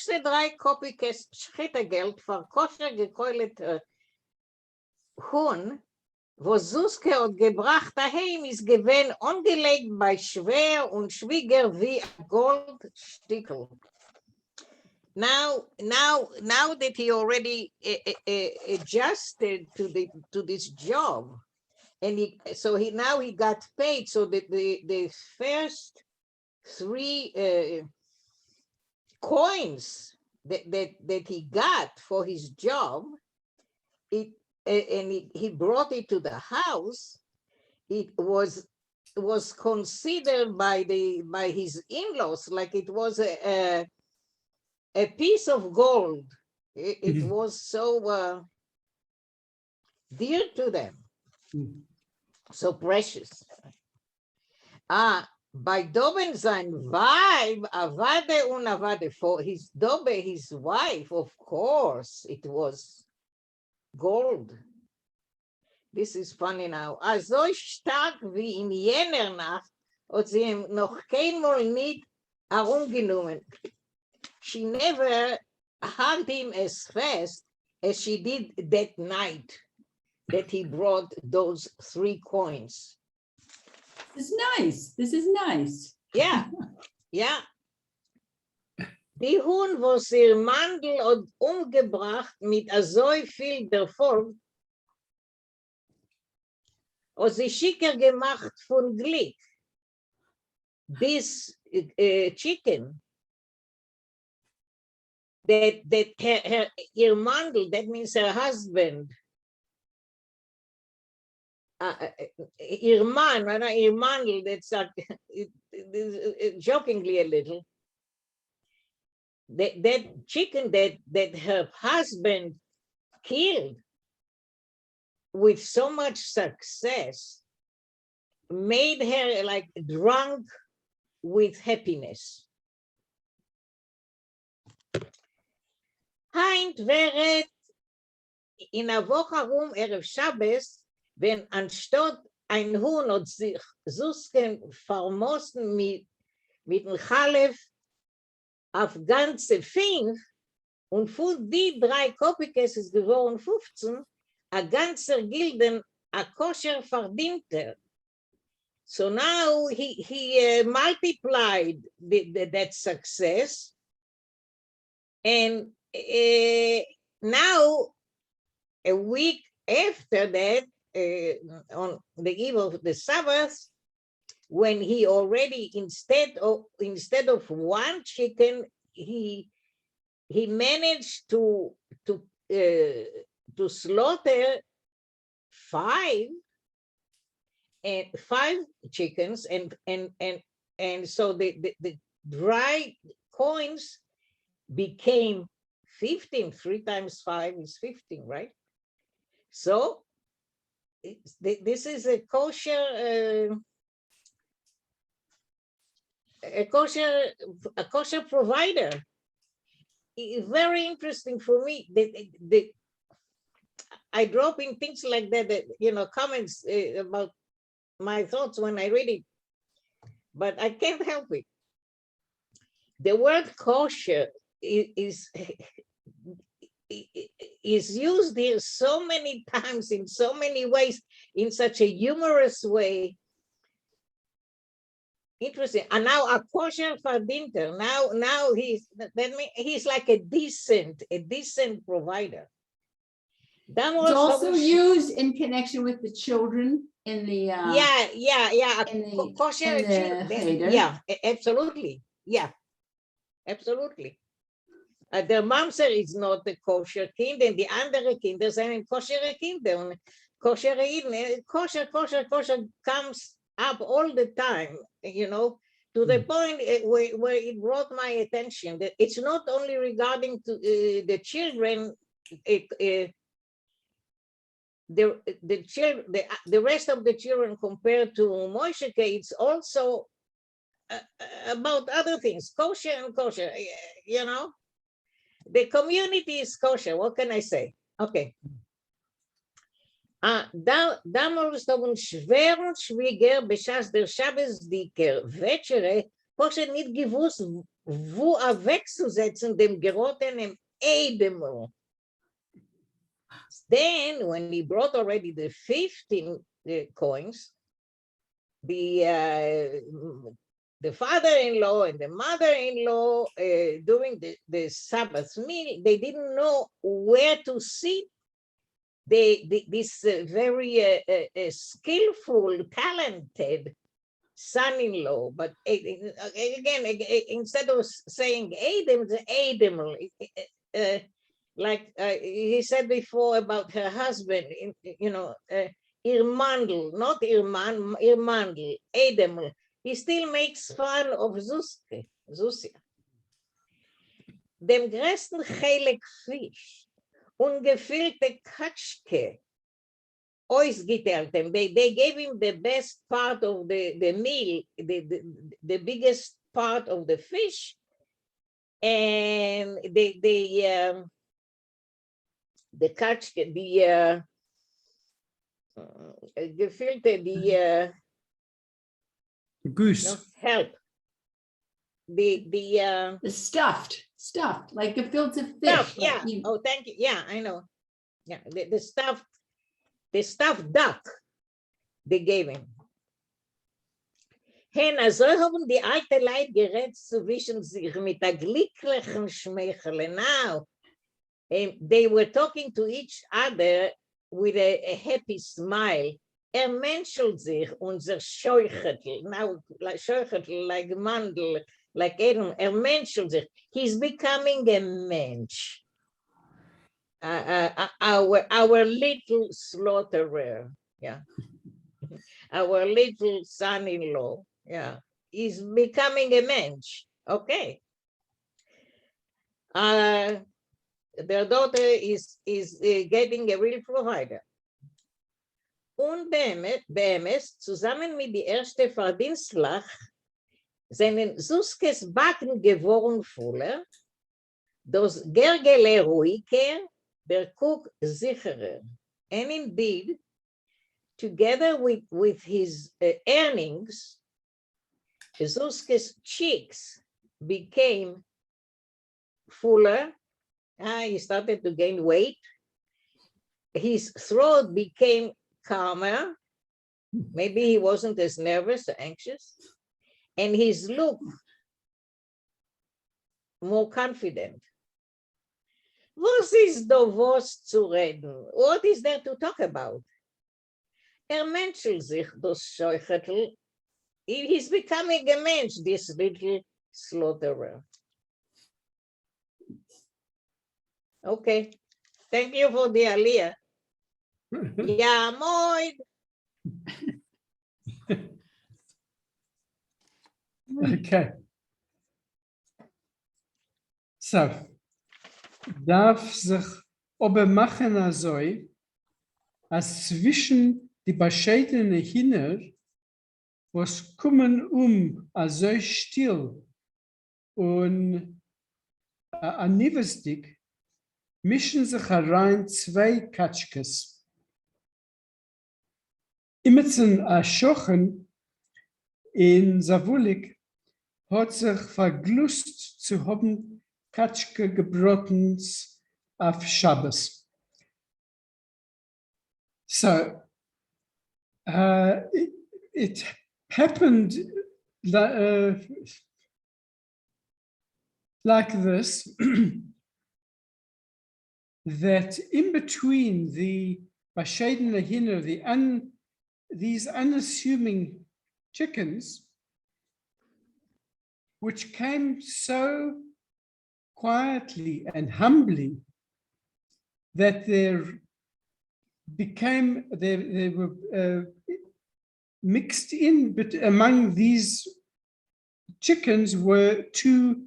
erste 3 Kopikes Schrittergeld für koscher gekeulte Huhn, wo Suske hat gebracht daheim, ist gewesen angelegt bei Schwer und Schwieger wie ein Goldstickel. Now that he already adjusted to this job, and he got paid. So the first 3 coins that he got for his job, he brought it to the house. It was considered by his in-laws like it was a piece of gold. It was so dear to them, so precious. By Doben sein Weib, Avade und Avade, for his Dobe, his wife, of course, it was gold. This is funny now. So stark wie in jener Nacht, hat sie ihm noch keinmal nicht herumgenommen. She never hugged him as fast as she did that night that he brought those 3 coins. It's nice. This is nice. Yeah. Die Huhn, was ihr Mandel hat umgebracht mit so viel Erfolg, hat sie schicker gemacht von Glück. This chicken, that ihr Mandel, that means her husband, ihr Mann, ihr Mandel, that's jokingly a little, that chicken that her husband killed with so much success made her like drunk with happiness. Heint wäret in a Woche rum Erev Shabbos, wenn anstatt ein Huhn hat sich Susken vermossen mit dem Chalef auf ganze 5 und von die 3 Kopikes ist geworden 15, a ganzer Gilden a kosher verdienter. So now he multiplied that success, and now a week after that, on the eve of the Sabbath, when he already instead of 1 chicken, he managed to slaughter 5 chickens, and so the dry coins became 15. 3 times 5 is 15, right? So this is a kosher provider. Very interesting for me. I drop in things like that, comments about my thoughts when I read it, but I can't help it. The word kosher is used here so many times in so many ways in such a humorous way. Interesting. And now a kosher verdinter. Now he's like a decent provider. It's also used in connection with the children in the kosher. Yeah, absolutely. Yeah, absolutely. Der Mamser is not the kosher kind, and the andere Kinder sind kosher Kinder. Und kosher comes up all the time, to the point where it brought my attention that it's not only regarding to the children, the rest of the children compared to Moshe, it's also about other things, kosher and kosher, The community is kosher, what can I say? Okay. Damals haben schwer und schwieriger beschast der Shabbos dicker Wetschere, kosher nicht gewusst, wo wegzusetzen, dem gerotenen Edemel. Then, when he brought already the 15 coins, the father-in-law and the mother-in-law during the Sabbath meal, they didn't know where to sit. This very skillful, talented son-in-law, but again, instead of saying Adam, the Adamel, like he said before about her husband, Irmandel, not Irman, Irmandel, Adamel. He still makes fun of Zusia. Dem größten Chelik Fisch, ungefüllte Katschke, they gave him the best part of the meal, the biggest part of the fish, and the katschke, the gefüllte, the goose. No, help. The stuffed, like gefilte fish. Stuffed, yeah. Oh, thank you. Yeah, I know. Yeah, the stuffed duck they gave him. Hen, also haben die alte Leute gerät zwischen sich mit der glücklichen Schmeichele. Now, they were talking to each other with a happy smile. Menschelt sich, unser Scheuchetel. Now, like Scheuchetel, like Mandel, like Adam, menschelt sich. He's becoming a mensch. Our little slaughterer, yeah. Our little son-in-law, yeah. He's becoming a mensch, okay. Their daughter is getting a real provider. Und Bemes, zusammen mit die erste Verdienstlach, seinen Suskes Backen geworden voller, das Gergele ruhiger, der Cook sicherer. And indeed, together with his earnings, Zuskes cheeks became fuller. He started to gain weight. His throat became calmer. Maybe he wasn't as nervous or anxious. And his look more confident. Was ist da was zu reden? What is there to talk about? Menschelt sich das Scheuchetel. He's becoming a mensch, this little slaughterer. Okay, thank you for the aliyah. Yeah, moin. Okay. So, darf sich aber machen also, als zwischen die bescheidene Hinner, was kommen also still und an Nivestig, mischen sich herein zwei Katschkes. Immerzen a Schochen in Savulik hat sich verglust zu haben Katschke gebrotens auf Shabbos. So it happened like this, that in between the bescheidene Hinner, these unassuming chickens, which came so quietly and humbly that they were mixed in, but among these chickens were two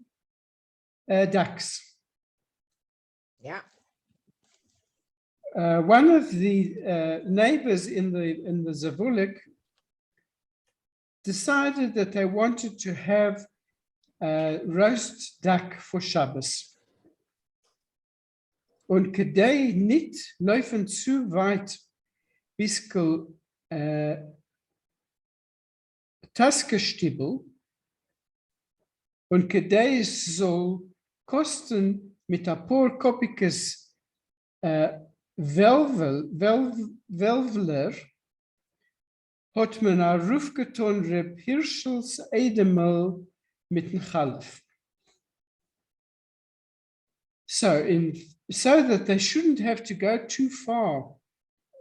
ducks. Yeah. One of the neighbors in the Zavulik decided that they wanted to have roast duck for Shabbos. Und kedei nit laufen zu weit biskel Taskestiebel, Und kedai es soll kosten mit ein paar Kopikes Welveler, hat man a Ruf getan Reb Hirschels Eidemel mit dem Chalf. So that they shouldn't have to go too far,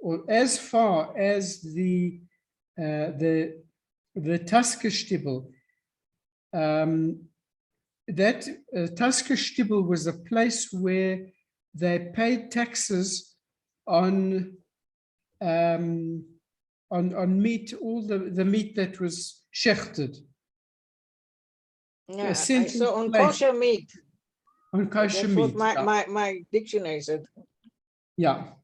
or as far as the Taskestibel. That Taskestibel was a place where they paid taxes on meat, all the meat that was shechted. Yeah, so on kosher meat. On kosher That's meat. what my dictionary said. Yeah.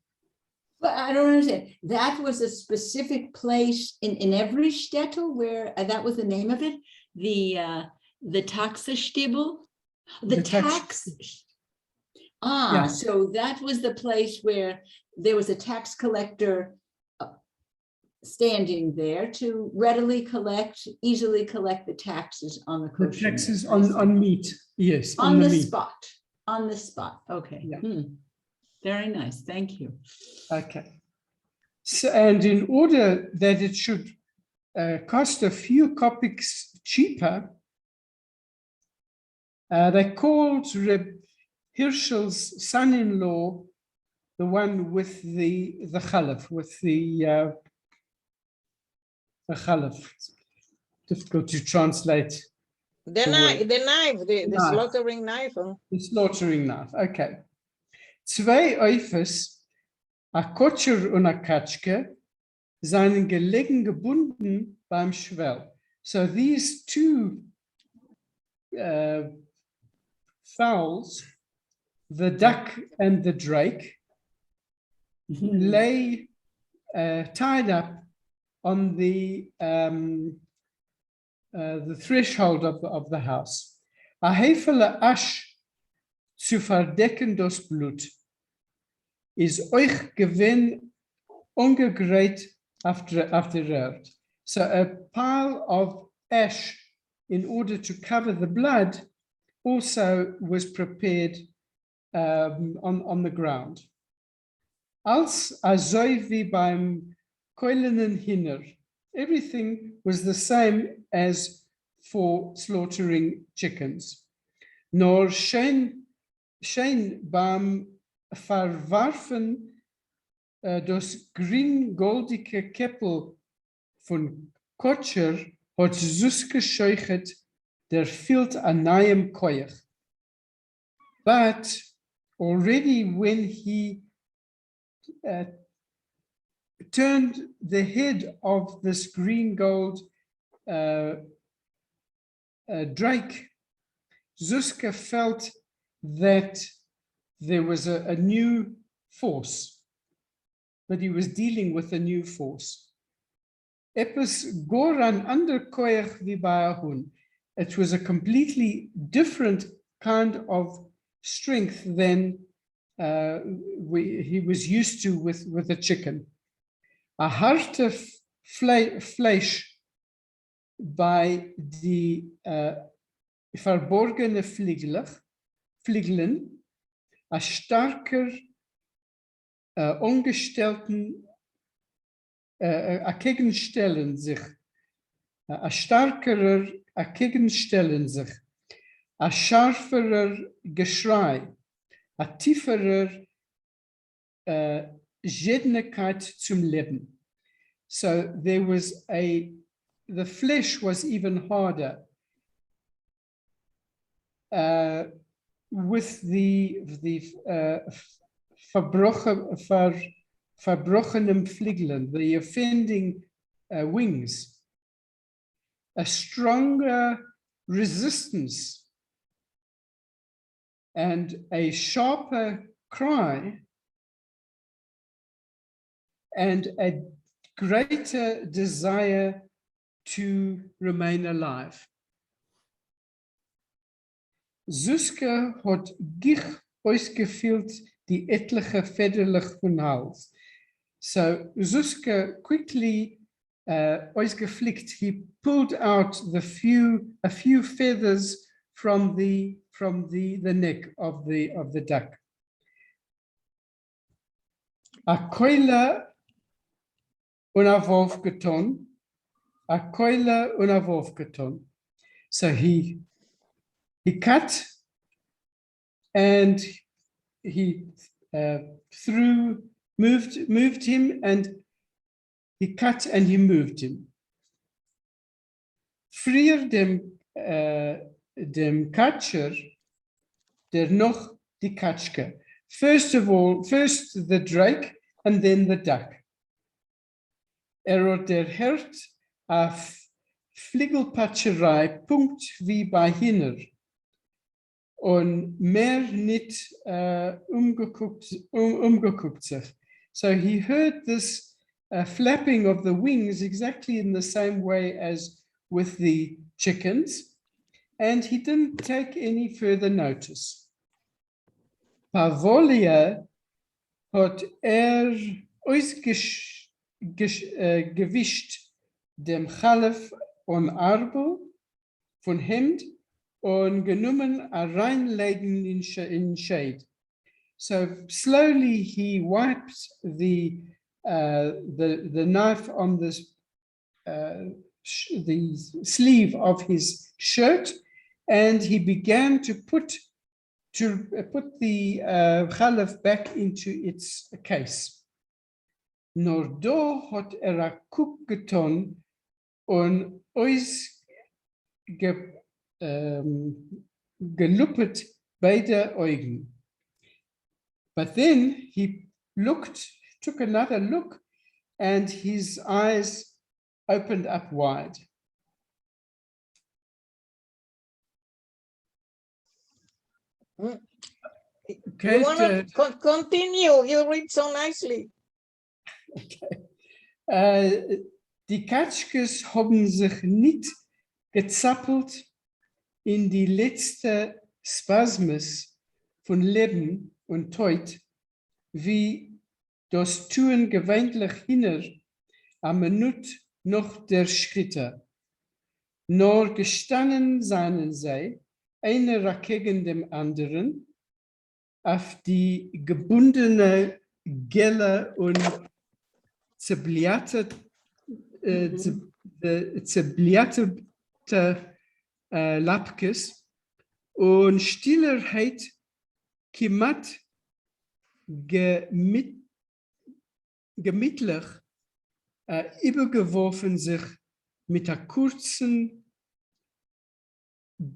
But I don't understand. That was a specific place in every shtetl where that was the name of it. The Taxestibel, the tax. Yeah. So that was the place where there was a tax collector standing there to easily collect the taxes on the kosher. The taxes on meat, yes. On the meat. spot. On the spot. Okay. Yeah. Very nice. Thank you. Okay. So, and in order that it should cost a few kopecks cheaper, they called Reb Hirschel's son-in-law the one with the chalaf, with the chalaf. Difficult to translate. The knife, the slaughtering knife. The slaughtering knife, okay. Zwei Eufes, a Kotscher und a Katschke, seien gelegen gebunden beim Schwell. So these two fowls, the duck and the drake, lay tied up on the threshold of the house. A hefele ash zu verdecken das Blut is euch gewinn ungegräht after earth. So a pile of ash in order to cover the blood also was prepared on the ground. Als azoi wie beim keulenen Hinner, everything was the same as for slaughtering chickens. Nor schein beim Verwarfen das grün-goldige Keppel von Kotscher hat Suske scheuchet, der fehlt an neuem Koyach. But already when he turned the head of this green gold drake, Suske felt that there was a new force, that he was dealing with a new force. Epis goran under koyach wie bei hun. It was a completely different kind of strength than he was used to with a chicken. A harte Fleisch bei die verborgene Fliegelen, a starker ungestellten gegenstellen sich, a starkerer gegenstellen sich, a scharferer Geschrei, a tieferer Jednigkeit zum Leben. So there was the flesh was even harder. With the verbrochenem Fliegelen, the offending wings, a stronger resistance and a sharper cry and a greater desire to remain alive. Suske hat gich ausgefüllt die etliche Federlich von Hals. So Suske quickly ausgeflickt, he pulled out a few feathers from the neck of the duck. A-koila unavov geton. A-koila unavov geton. So he cut and he moved him, and he cut and he moved him. Frier dem Katscher, der noch die Katschke. First the drake and then the duck. Hat der Herd auf Fliegelpatscherei, Punkt wie bei Hinner. Und mehr nicht umgeguckt sich. So he heard this flapping of the wings exactly in the same way as with the chickens, and he didn't take any further notice. Pavolia hat gewischt dem Chalef und Arbel von Hemd und genommen reinlegen in shade. So slowly he wiped the knife on this the sleeve of his shirt, and he began to put the chalef back into its case. Nor do hat a kuk geton und geluppet beide Augen. But then he took another look, and his eyes opened up wide. Okay, you want to continue? You read so nicely. Okay. Die Katschkes haben sich nicht gezappelt in die letzte Spasmus von Leben und Tod, wie das tun gewöhnlich hinner am Minute noch der Schritte. Nur gestanden seien sie, einer gegen dem anderen, auf die gebundene Gelle und zerbliatete Lapkes und Stillerheit kimat gemütlich übergeworfen sich mit einer kurzen,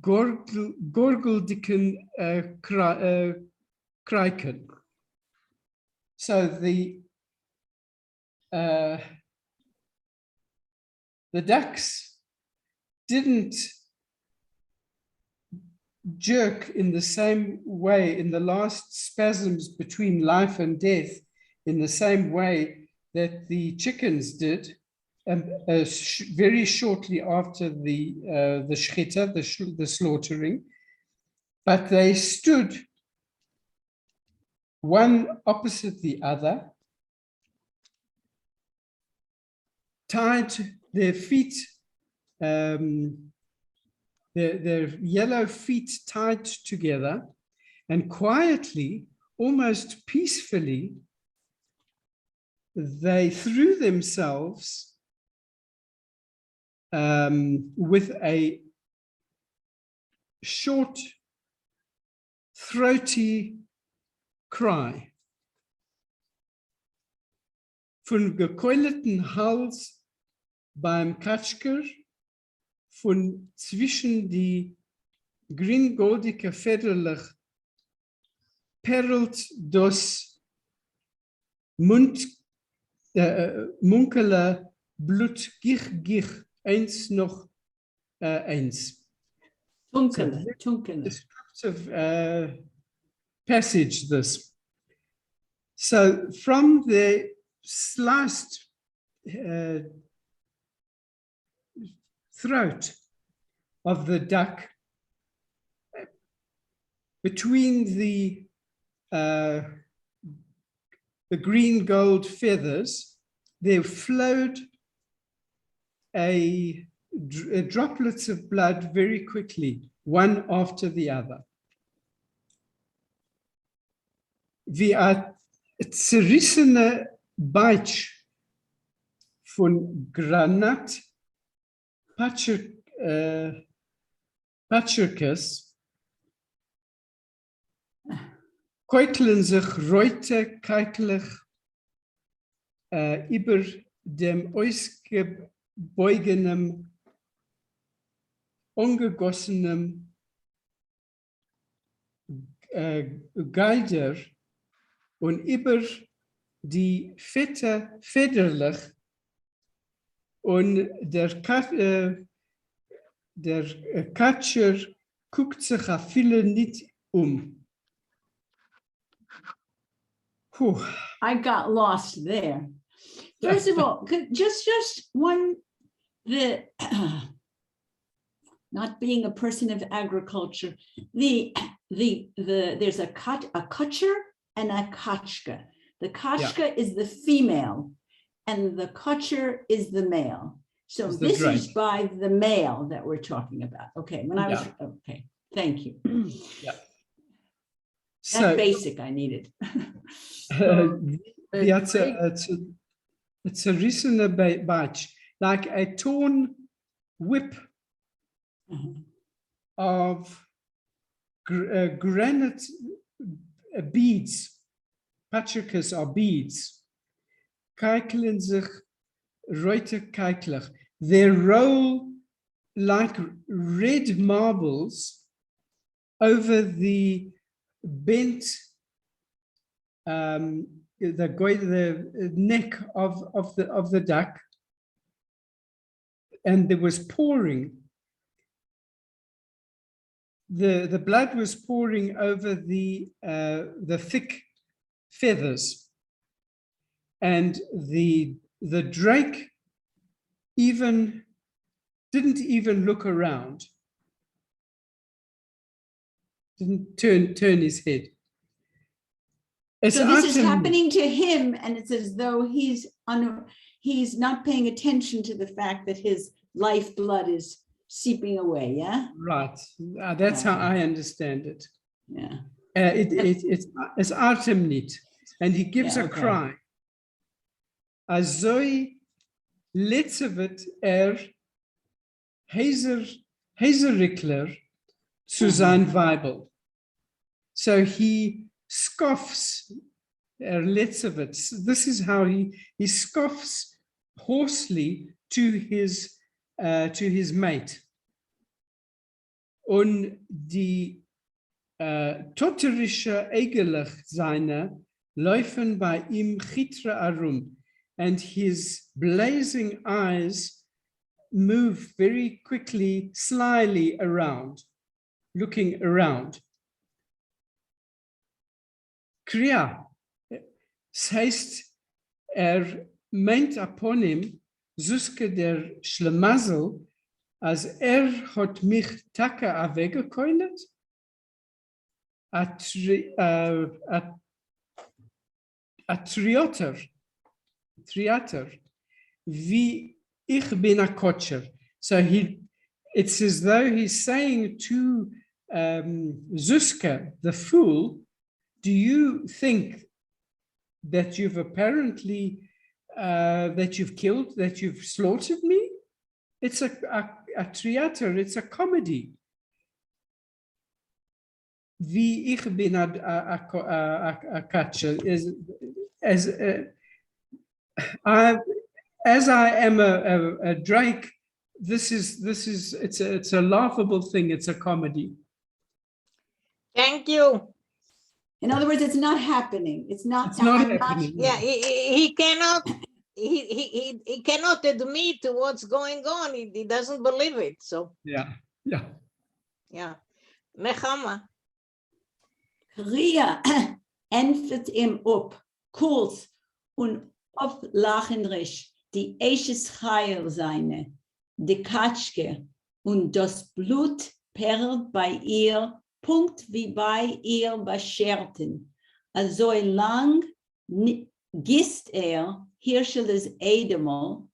gorgeldicken Kreiken. So the ducks didn't jerk in the same way in the last spasms between life and death, in the same way that the chickens did, very shortly after the shchita, the slaughtering, but they stood one opposite the other, tied their feet, their yellow feet tied together, and quietly, almost peacefully, they threw themselves with a short, throaty cry. Von gekeuleten Hals beim Katschker, von zwischen die grün-goldige Federlich perlt das munkele Blut gich, eins noch eins. Tunkele. Descriptive passage, this. So from the sliced throat of the duck, between the green gold feathers, there flowed droplets of blood very quickly, one after the other. Wie ein zerrissener Beitsch von Granat Patcherkes keuteln sich reute keitlich über dem ausgebeugenen, ungegossenen Geider und über die Fette federlich und der Katscher guckt sich auf viele nicht Puh. I got lost there. First of all, just one, not being a person of agriculture, there's a kutcher and a kachka. The kachka is the female and the kutcher is the male. So this is by the male that we're talking about. Okay, okay, thank you. Yeah. That basic I needed. It's a recent batch, like a torn whip of granite beads. Patcherkes are beads. Kijkelen zich reute kijkelig. They roll like red marbles over the bent the neck of the duck, and there was pouring. The blood was pouring over the thick feathers, and the drake didn't even look around. Didn't turn his head. So this is happening to him, and it's as though he's not paying attention to the fact that his lifeblood is seeping away. Yeah. Right. That's how I understand it. Yeah. It's Artem niet, and he gives a cry. Azoi letzevit Hazerikler zu sein Weibel. So he scoffs, this is how he scoffs hoarsely to his mate. Und die totterische Egelech seine laufen bei ihm chitra arum, and his blazing eyes move very quickly, slyly around, looking around. Kriya, das heißt, meint upon him, Suske der Schlemazel, als hat mich Taka weggekoilet, a Triater, wie ich bin a Kotscher. So it's as though he's saying to Suske, the fool, do you think that you've apparently, that you've killed, that you've slaughtered me? It's a theater, it's a comedy. Wie ich bin a catcher, as I am a drake, it's a laughable thing, it's a comedy. Thank you. In other words, it's not happening. It's not happening. Yeah, he cannot. He cannot admit to what's going on. He doesn't believe it. So yeah. Nechama. Ria entfert ihm up, kurz und auflachenrisch, die Eisches Heil seine, die Katschke, und das Blut perlt bei ihr, Punkt wie bei ihr Bescherten. Also lang gisst Hirscheles Edemol,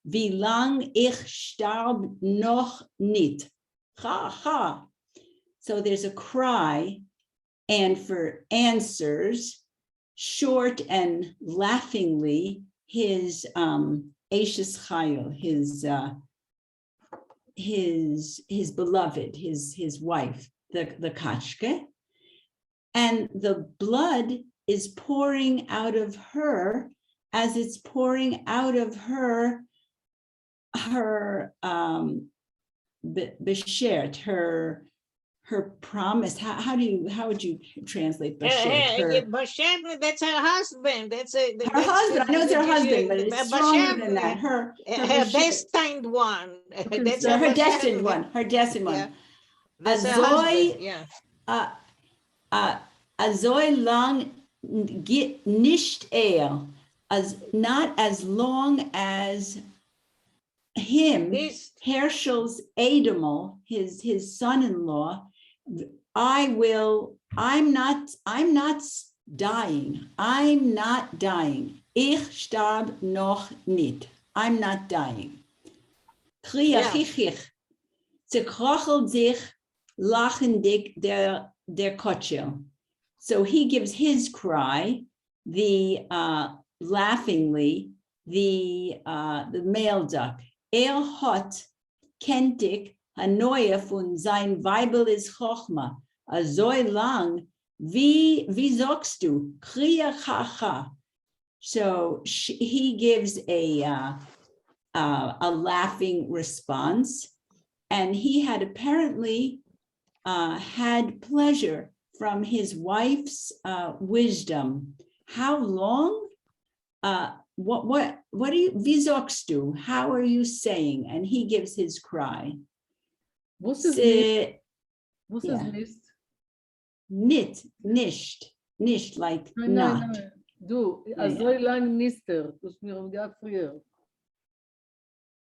wie lang ich starb noch nicht. ha, ha. So there's a cry, and for answers, short and laughingly, his Ashes Chayil, his beloved, his wife, the Kachke, and the blood is pouring out of her as it's pouring out of her beshert, her promise. How would you translate beshert? Bashert, that's her husband. That's her husband. I know it's her husband, but it's stronger than that. Her destined one. That's her destined one. Her destined one. Yeah. That's her husband. Yeah. Azoy lang nicht as not as long as him, Herschel's Adamel, his son-in-law. I'm not dying. I'm not dying. Ich starb noch nicht. I'm not dying. Ze krochelt sich lachendig der Kotschel. So he gives his cry, the laughingly, the male duck. Hot kentig a neue von sein Weibel is Chochma. So lang, wie sagst du? Kriya chacha. So he gives a laughing response, and he had apparently had pleasure from his wife's wisdom. How long? What do you, wie sagst du? How are you saying? And he gives his cry. Was ist nicht? Was ist nicht? Nicht, like Nein, not. nein. Du, so lang nister. Du hast mir gesagt früher.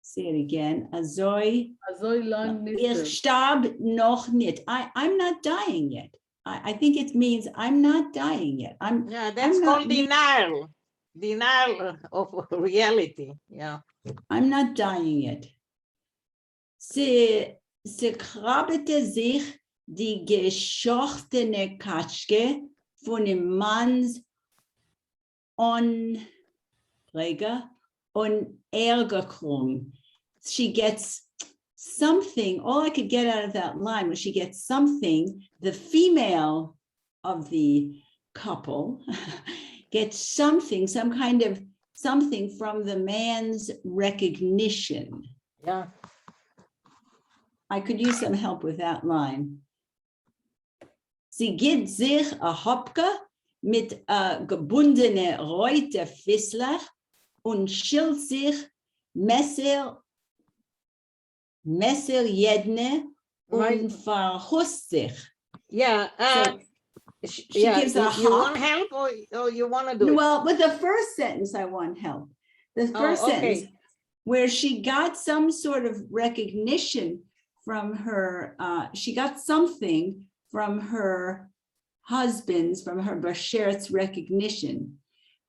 Say it again. Azoi. So lang nister. Ich starb noch nicht. I'm not dying yet. I think it means I'm not dying yet. That's called denial. Denial of reality. Yeah. I'm not dying yet. Sie krabbelte sich die geschochtene Katschke von dem Manns Ärgerung. She gets something, all I could get out of that line was she gets something, the female of the couple gets something, some kind of something from the man's recognition. Yeah. I could use some help with that line. Sie gibt sich a Hopke mit gebundene Reute Fissler und schilt sich Messer jedne und verhust sich. Yeah. She yeah. gives a You hop. want help or you want to do it? Well, with the first sentence, I want help. The first sentence, where she got some sort of recognition from her, she got something from her husband's, from her Basher's recognition.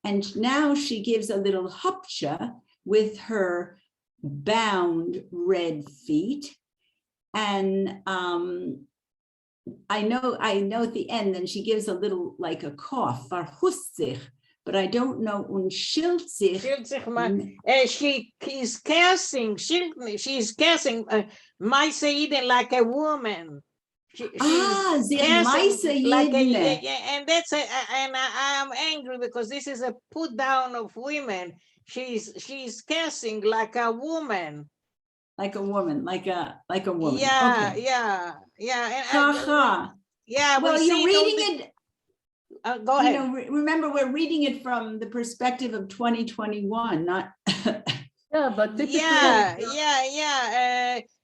And now she gives a little hupcha with her bound red feet. And I know at the end, then she gives a little, like a cough, verhust sich, but I don't know, und schilt sich. She is cursing, she's cursing, Maisa like a woman. She's cursing like and that's and I'm angry because this is a put down of women. She's cursing like a woman. Like a woman, like a woman. Yeah, okay. yeah. Yeah. Well, you're reading it. Go ahead. You know, remember, we're reading it from the perspective of 2021, not. Yeah, but yeah.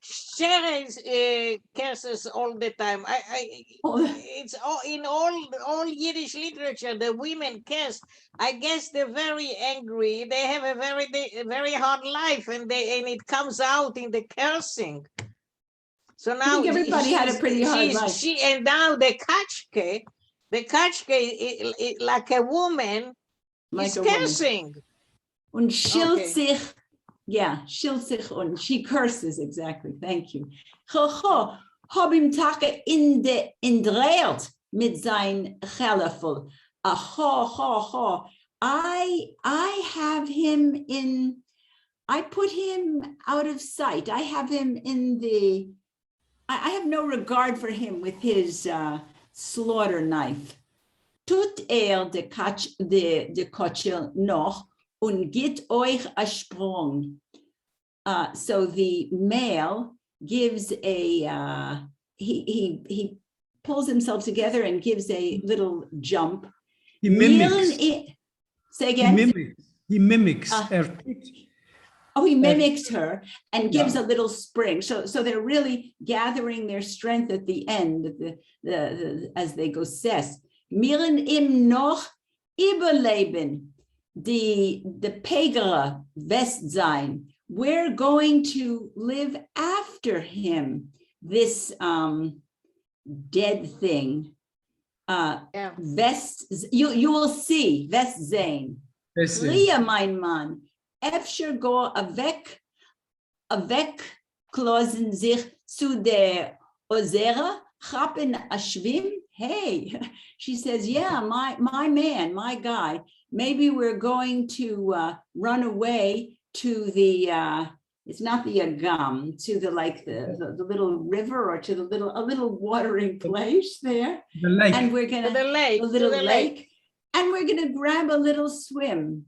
Sherry curses all the time. It's all in all Yiddish literature. The women curse. I guess they're very angry. They have a very hard life, and it comes out in the cursing. So now I think everybody had a pretty hard life. And now the kachke like a woman, like is a cursing. Und schilt sich, yeah, schilt sich und she curses, exactly. Thank you. hab ihm Tage indreert mit sein Chelafel. I have him in, I put him out of sight. I have him in the, I have no regard for him with his slaughter knife. Tut de Kotschel noch und gibt euch a Sprung. So the male gives a, he pulls himself together and gives a little jump. He mimics. Say again? He mimics. He mimics her and gives a little spring. So they're really gathering their strength at the end, as they go says. Miren im noch überleben, the Pegara West sein. We're going to live after him, this dead thing. West, you will see, West sein. Ria, mein Mann, Efscher go avec klosen sich zu der Ozera, chappen ashvim. Hey, she says, yeah, my man, my guy, maybe we're going to run away to the, it's not the Agam, to the little river or to a little watering place there. The lake. And we're gonna, a little lake. And we're gonna grab a little swim.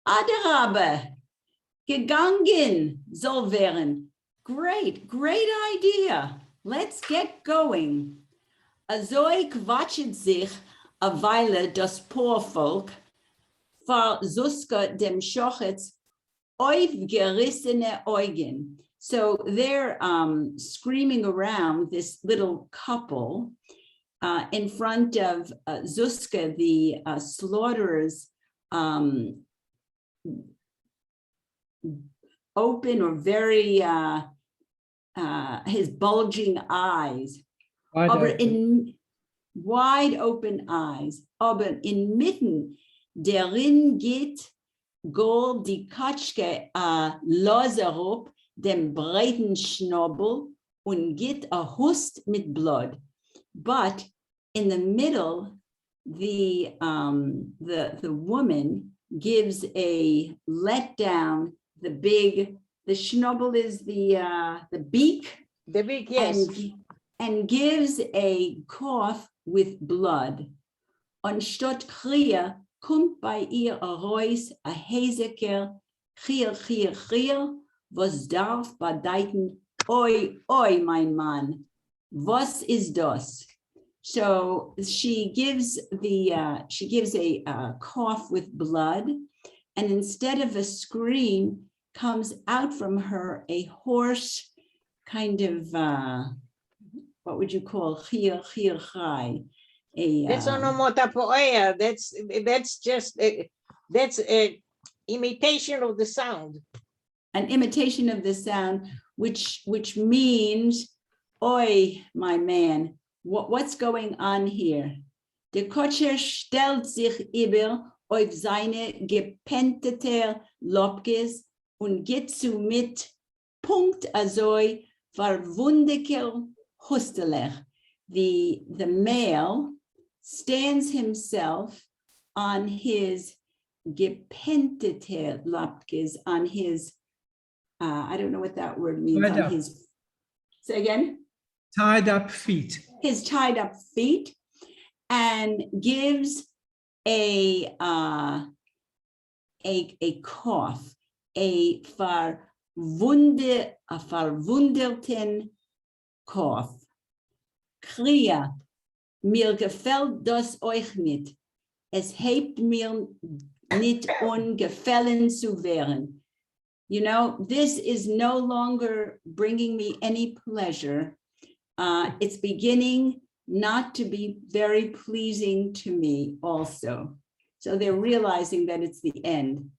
Adarabe, gegangen soll werden. Great idea. Let's get going. Azoi quatschet sich a Weile das Poorvolk, versuske dem Schochets aufgerissene Augen. So they're screaming around this little couple in front of Zuska, the slaughterer's open or very, his bulging eyes. Aber in wide open eyes, aber inmitten derin geht Gold die Katschke Loserup dem breiten Schnabel und geht a Hust mit Blood. But in the middle, the woman gives a letdown. The schnabel is the beak. The beak, yes. And gives a cough with blood. Anstatt Kriya kommt bei ihr a Reus, a Heseker, Chier, was darf bedeuten, oi, mein Mann, was ist das? So she gives a cough with blood, and instead of a scream, comes out from her a hoarse kind of, what would you call, chier, chai. That's onomatopoeia. That's just that's a imitation of the sound. An imitation of the sound, which means, oi, my man, what's going on here? Der Kotscher stellt sich über auf seine gepentete Lobkes und geht zu mit Punkt azoi verwundekel hustelech. The male stands himself on his gepentete Lobkes, on his, I don't know what that word means. On his, say again? Tied up feet. His tied up feet, and gives a cough, a verwunderten cough. Kriya, mir gefällt das euch nicht. Es hebt mir nicht gefallen zu werden. You know, this is no longer bringing me any pleasure. It's beginning not to be very pleasing to me also. So they're realizing that it's the end.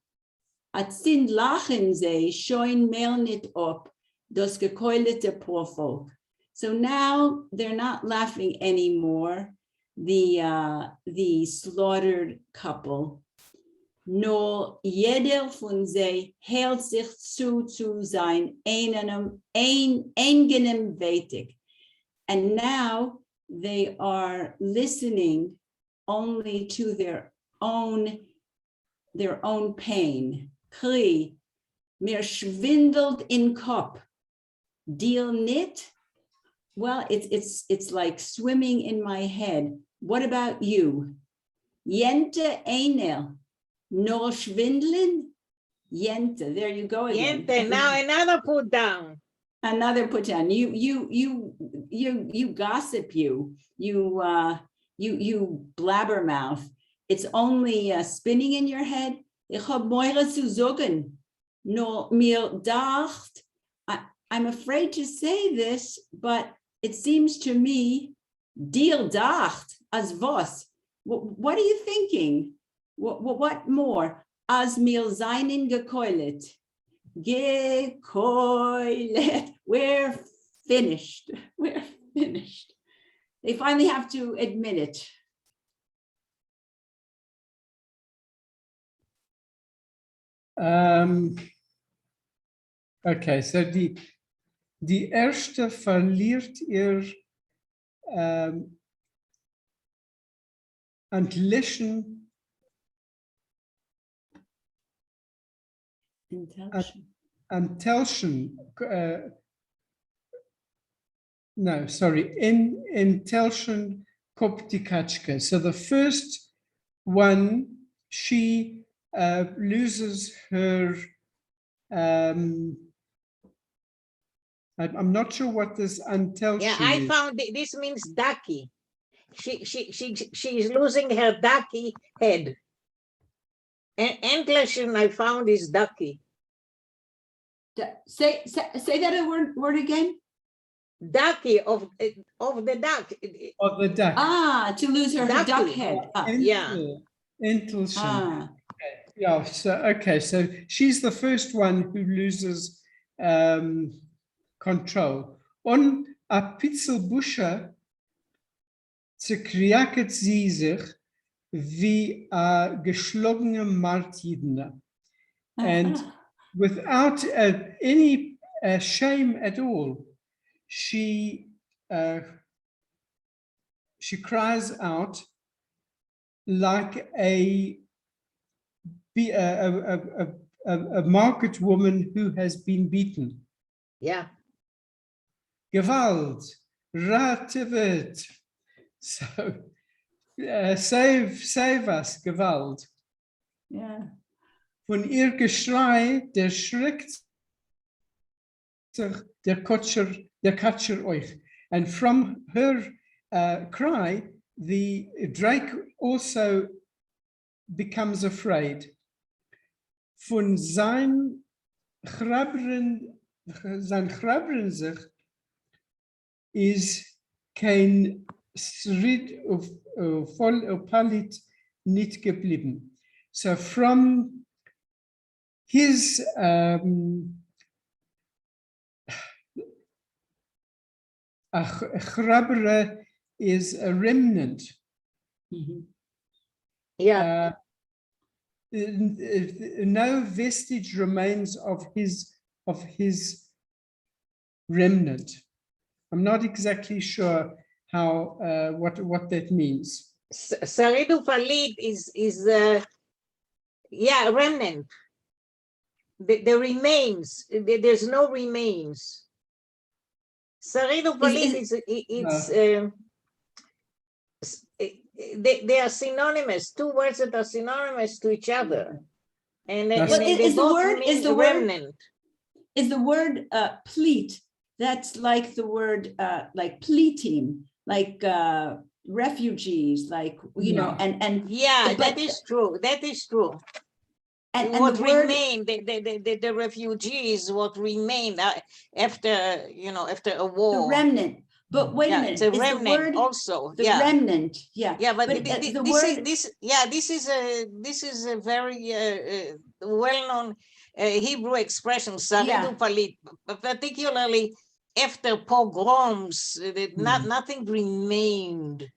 Atzin lachen sie schon mehr nicht ob das gekeulete Poorvolk. So now they're not laughing anymore, the slaughtered couple. Nur jeder von sie hält sich zu sein eigenem Wetig. And now they are listening only to their own pain. Kri, mir schwindelt in Kopf. Deal nit? Well, it's like swimming in my head. What about you? Jente einer, nur schwindeln? Jente, there you go again. Yente, now another put down. Another put down. You gossip. You blabbermouth. It's only spinning in your head. Ich hab moire zu sagen. No, mir dacht. I'm afraid to say this, but it seems to me, dir dacht as was. What are you thinking? What more? As mir seinen gekeulet. Gekeulet. We're finished. We're finished. They finally have to admit it. Okay, so die erste verliert ihr Entlichen. Inteltion. No, sorry, inteltion koptikachka. So the first one, she loses her. I'm not sure what this inteltion. Yeah, I found this means ducky. She's losing her ducky head. And English I found is ducky. Say that word again. Ducky of the duck. Of the duck. Ah, to lose her duck head. Yeah. Inteltion. Ah. Yeah. So okay. So she's the first one who loses control. On a pitzelbusha, zerkriaket sie sich wie a geschlagene Martidner. And without any shame at all, she cries out like a market woman who has been beaten. Yeah. Gewalt, Rativet. So save us, Gewalt. Yeah. Von ihr Geschrei, der schreckt sich der Katscher euch. And from her cry, the drake also becomes afraid. Von sein Chrabren sich is kein Srid of voll Palit nicht geblieben. So from his Chrabere is a remnant. Mm-hmm. Yeah. No vestige remains of his remnant. I'm not exactly sure how what that means. Saridu Falit is yeah, remnant. The remains. There's no remains. Saridu Falit they are synonymous. Two words that are synonymous to each other, and Is the word pleat? That's like the word like pleating, like refugees, like know, and yeah, that is true. That is true. And what remained, the refugees, what remained after after a war. The remnant. But wait a minute, the remnant word, also. The remnant, yeah. Yeah, but this is a very well-known Hebrew expression, Saridu Falit, particularly after pogroms, nothing remained.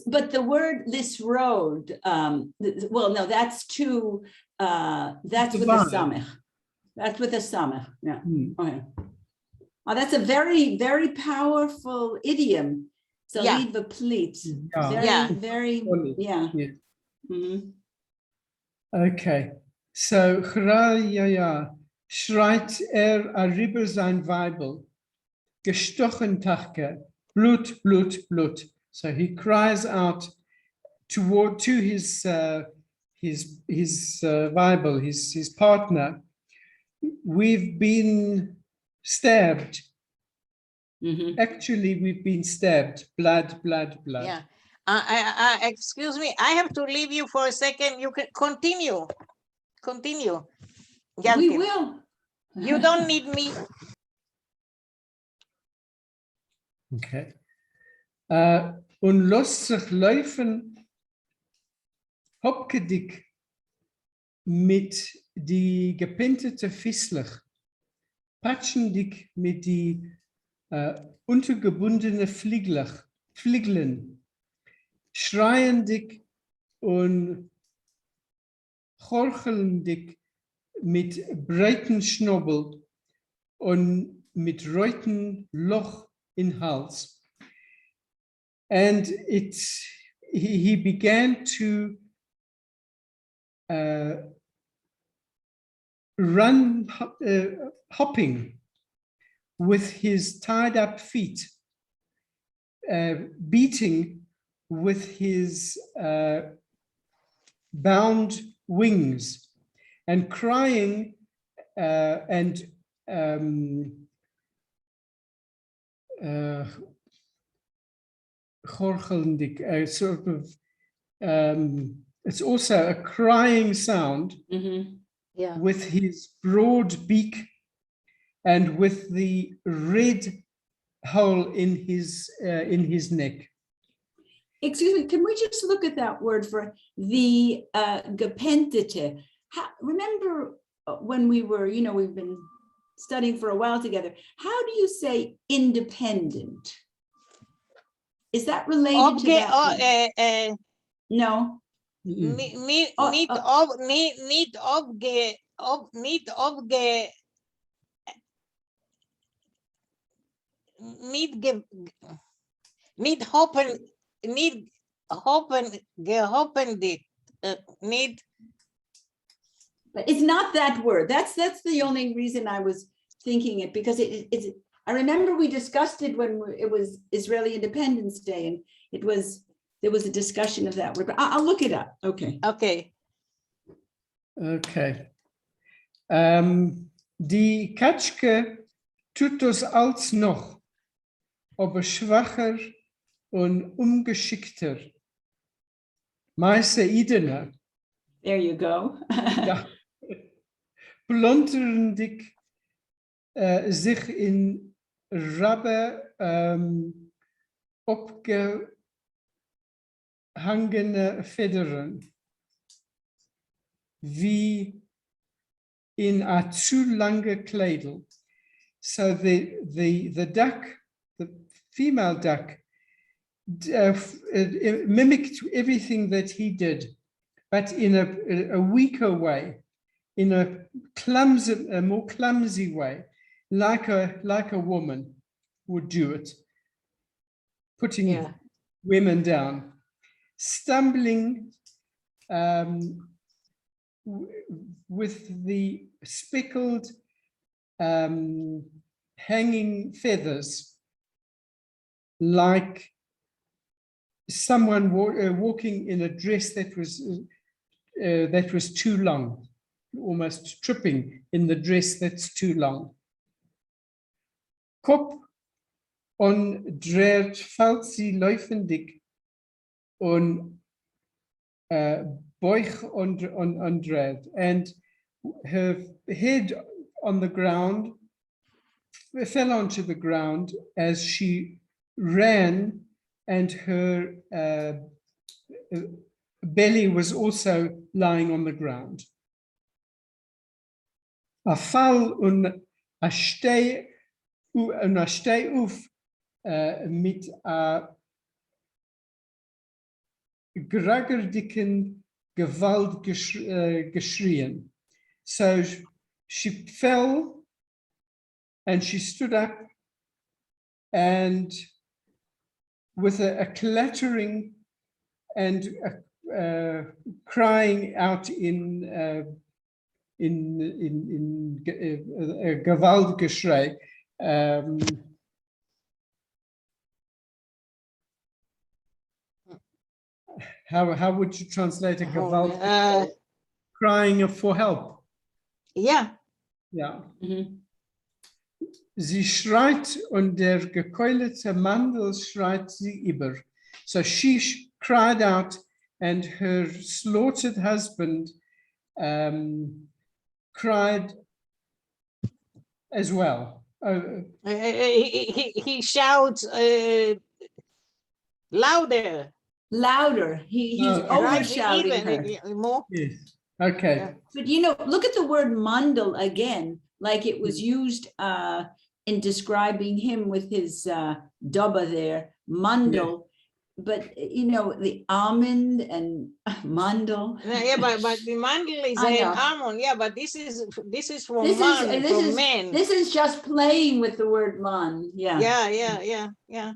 But the word this road, well, no, that's too, that's with a samech. That's with a samech, yeah, okay. Oh, that's a very, very powerful idiom. Yeah. Salid v'plit. Ja. Very, Yeah. very, Funny. yeah. Yes. Mhm. Okay. So, Chraya schreit rüber sein Weibel. Gestochen Tachke. Blut, Blut, Blut. So he cries out to his Bible, his partner. We've been stabbed. Mhm. Actually, we've been stabbed. Blood, blood, blood. Yeah. Excuse me, I have to leave you for a second. You can continue. Continue. We Yankin. will. You don't need me. Okay. Und lässt sich laufen hopkedick mit die gepintete Fislech, patschendick mit die untergebundene Flieglen, schreiendick und chorchelndick mit breiten Schnobel und mit reuten Loch in Hals. And he began to run, hopping with his tied up feet, beating with his bound wings, and crying and sort of, it's also a crying sound. Mhm. Yeah. With his broad beak and with the red hole in his neck. Excuse me, can we just look at that word for the gepentete? Remember when we were, we've been studying for a while together. How do you say independent? Is that related to that word? No. Niet But it's not that word. That's the only reason I was thinking it, because it's. I remember we discussed it when it was Israeli Independence Day, and there was a discussion of that word. But I'll look it up. Okay. Okay. Okay. Die Katschke tut das als noch, aber schwacher und ungeschickter. Meise Idene. There you go. Ja. Plonterendig sich in Rabbe abgehangene Federn, wie in a zu lange Kleidel. So the duck, the female duck, mimicked everything that he did, but in a weaker way, in a more clumsy way, like a woman would do it, putting women down, stumbling with the speckled hanging feathers, like someone walking in a dress that was too long, almost tripping in the dress that's too long. Kop on dread fällt sie laufendig on boich on dread, and her head on the ground fell onto the ground as she ran, and her belly was also lying on the ground. A fall und a stei auf mit a graggerdicken Gewalt geschrien. So she fell and she stood up and with a clattering and crying out in Gewaltgeschrei. How would you translate a Gewalt? Crying for help. Yeah. Yeah. Mhm. Sie schreit und der gekeulte Mandel schreit sie über. So she cried out and her slaughtered husband cried as well. He shouts louder. Louder. He's Oh, okay. overshouting her. Even more. Yes. Okay. Yeah. But look at the word mandel again, like it was used in describing him with his dabba there, mandel. But the almond and mandel. Yeah, but the mandel is I an know. almond. Yeah, but this is from men. This is just playing with the word man. Yeah. Yeah.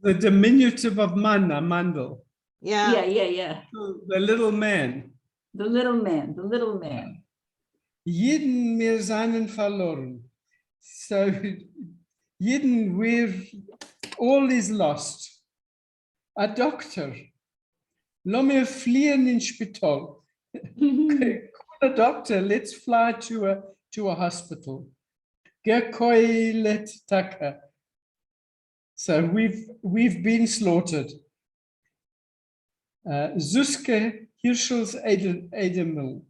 The diminutive of manna, mandel. Yeah. The little man. The little man. Jeden wir seinen verloren. So jeden all is lost. A doctor. Lass mir fliehen in Spital. Call a doctor. Let's fly to a hospital. Gekeulet taka. So we've been slaughtered. Suske Hirschel's Edemel.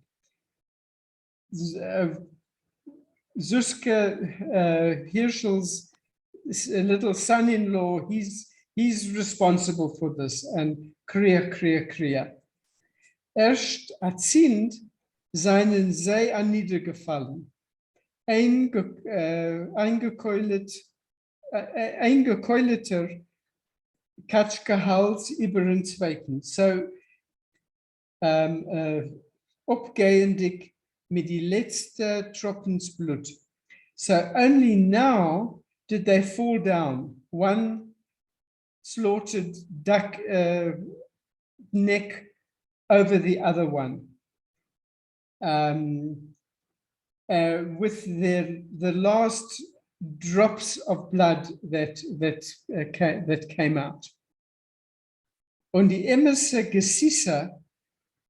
Suske Hirschel's little son-in-law, he's responsible for this, and Kriya. Erst Zind seinen sei niedergefallen, eingekeuleter Katschgehals über den Zweiten. So, opgehendig mit die letzte Tropfens Blut. So only now did they fall down, one slaughtered duck neck over the other one, with the last drops of blood that came out. Und die immerse Gesisse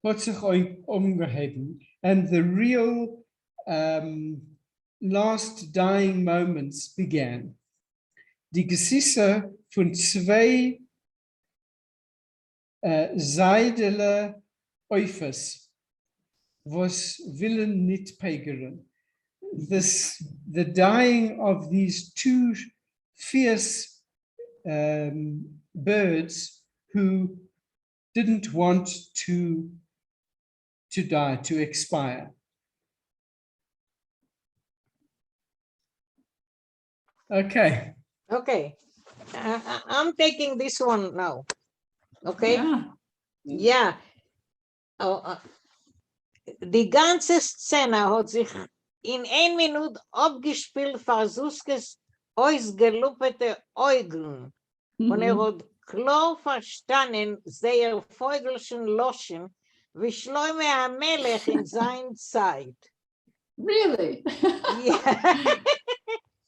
hat sich umgehoben, and the real last dying moments began. Die Gesisse von zwei Seidele Eufes, was willen nicht peigeren. The dying of these two fierce birds who didn't want to die, to expire. Okay. Okay. I'm taking this one now. Okay. Yeah. Die ganze Szene hat sich in 1 Minute abgespielt für Suskes ausgeluppete Augen. Und hat klar verstanden, sehr vögelschen Loschen, wie Schleume HaMelech in seiner Zeit. Really? Yeah.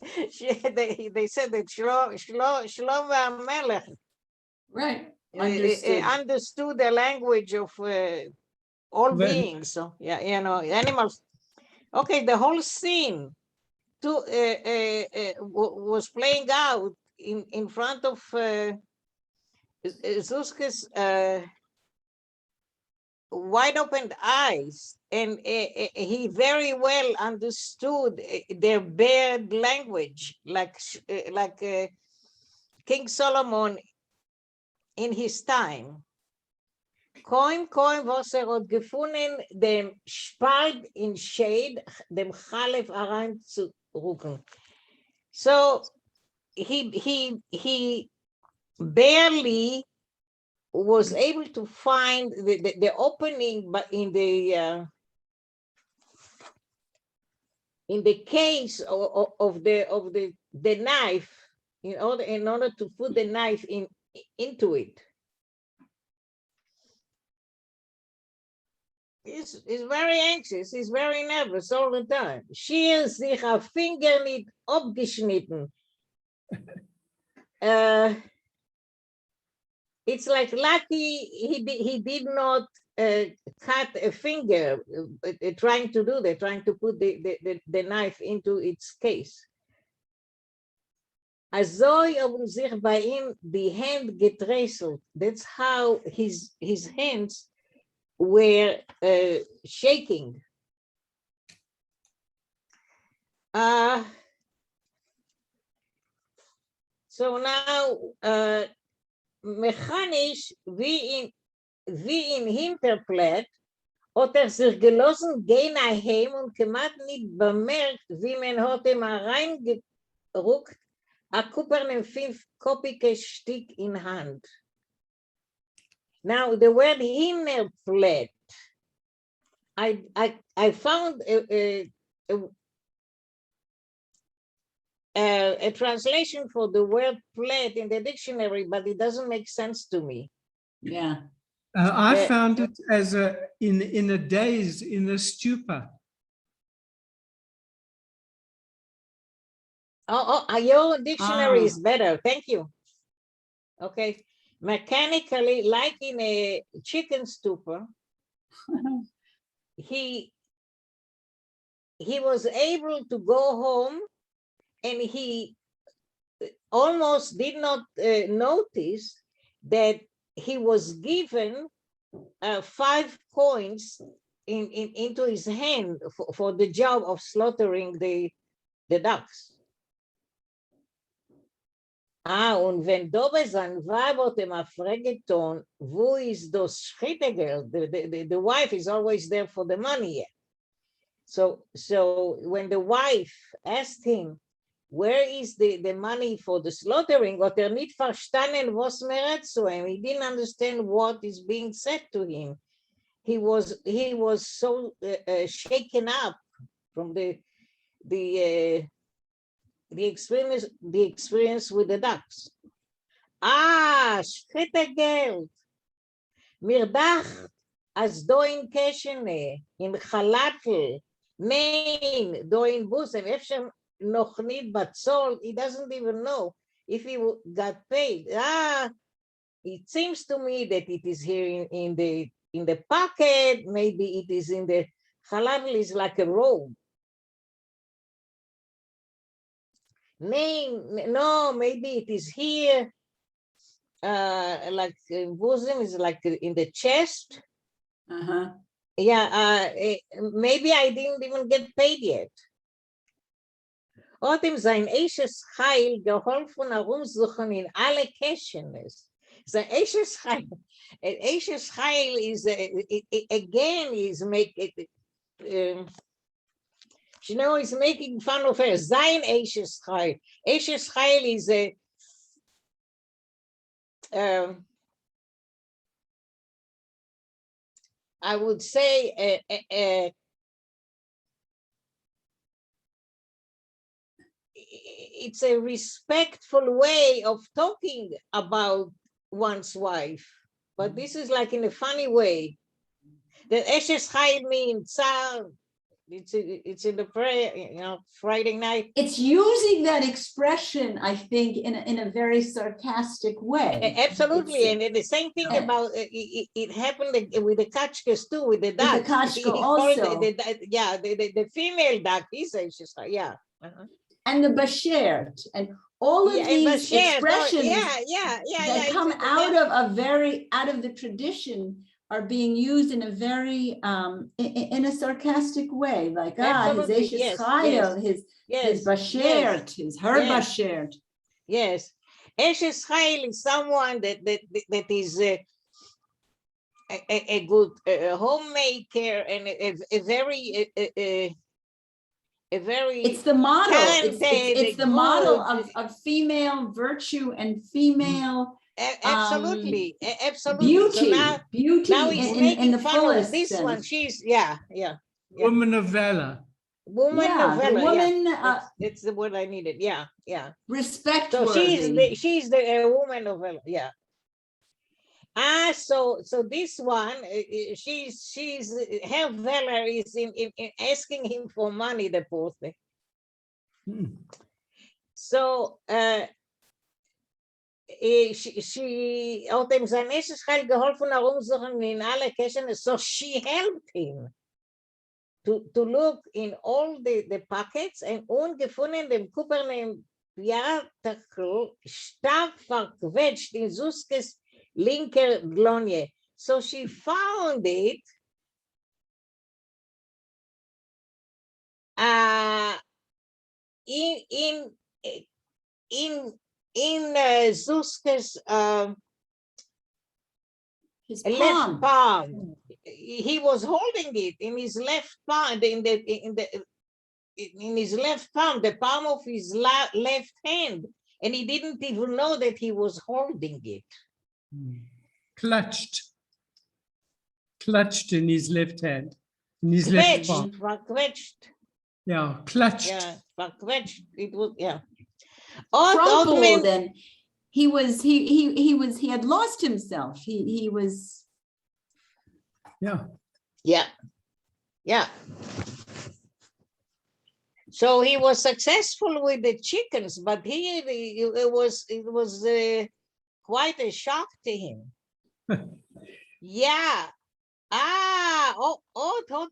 They said that Shlomo HaMelech understood the language of all beings. So yeah, animals. Okay, the whole scene was playing out in front of Zuske's wide open eyes, and he very well understood their bird language, like King Solomon in his time. Koim was hat gefunden, dem Spalt in Shade, dem Chalef herein zu rücken. So he barely was able to find the opening, but in the case of the knife, in order to put the knife into it. He's very anxious, he's very nervous all the time. Schier sich a Finger nicht abgeschnitten. It's like lucky he did not cut a finger trying to put the knife into its case. Azoi haben sich bei ihm die Hände geträßelt. That's how his hands were shaking. So now, mechanisch, wie in Hinterplatt, hat sich gelassen gehen heim und gemacht nicht bemerkt, wie man hat ihm reingerückt, a kupernen 5-kopige Stück in Hand. Now the word Hinterplatt, I found a translation for the word plate in the dictionary, but it doesn't make sense to me. Yeah. I found it as in a daze, in a stupor. Your dictionary is better. Thank you. Okay. Mechanically, like in a chicken stupor, he was able to go home, and he almost did not notice that he was given 5 coins into his hand for the job of slaughtering the ducks. Und wenn Dobe sein Weib dem Afregeton, wo ist das Schrittegeld? The wife is always there for the money. So when the wife asked him, where is the money for the slaughtering, hat nicht verstanden, was meret zu ihm. He didn't understand what is being said to him. He was so shaken up from the experience with the ducks. Schrittegeld. Mir dacht, as do in Keshene, in Chalatl, nein, do in Busem, efshem noch nicht bezahlt, he doesn't even know if he got paid. It seems to me that it is here in the pocket, maybe it is in the Chalatl is like a robe. No, maybe it is here, like bosom is like in the chest. Yeah, maybe I didn't even get paid yet. Hat ihm sein eisches Heil geholfen herumsuchen in alle Käschenes. Sein eisches Heil is again is he's making fun of her. Sein eisches Heil. Eishes Heil is I would say it's a respectful way of talking about one's wife, but this is like in a funny way. The Eshes Chayil means it's in the prayer, Friday night. It's using that expression, I think, in a very sarcastic way. Absolutely, and the same thing about it happened with the kachkas too, with the duck. With the kachka also. The female duck, he says, yeah. And the bashert, and all of these expressions that come out of the tradition are being used in a very in a sarcastic way, like his Eshes Chayil, his bashert, her bashert. Yes, Eshes Chayil is someone that is a good homemaker and a very it's the model. It's the model of female virtue and female absolutely. Beauty, So beauty now he's in the fun fullest of this sense. one. She's Woman of valor. woman Yeah, the novella. woman, That's the word I needed. Yeah, yeah. respect So worthy. she's the woman novella. Yeah. So this one, she's her valor is in asking him for money, the poor thing. So she hat ihm sein erstes Heil geholfen, herumsuchen in alle Kästen, so she helped him to look in all the pockets and ungefunden dem kupfernen Piatachl stark verquetscht in Suskes linker Glonie. So she found it in Suskes His left palm. palm. He was holding it in his left palm, in his left palm, the palm of his left hand, and he didn't even know that he was holding it. Clutched in his left hand, in his left palm. Verquetscht. Yeah, clutched. Yeah, verquetscht. It was, yeah. Crumpled, and he had lost himself. He was. Yeah. Yeah. Yeah. So he was successful with the chickens, but here it was quite a shock to him. Yeah. Hat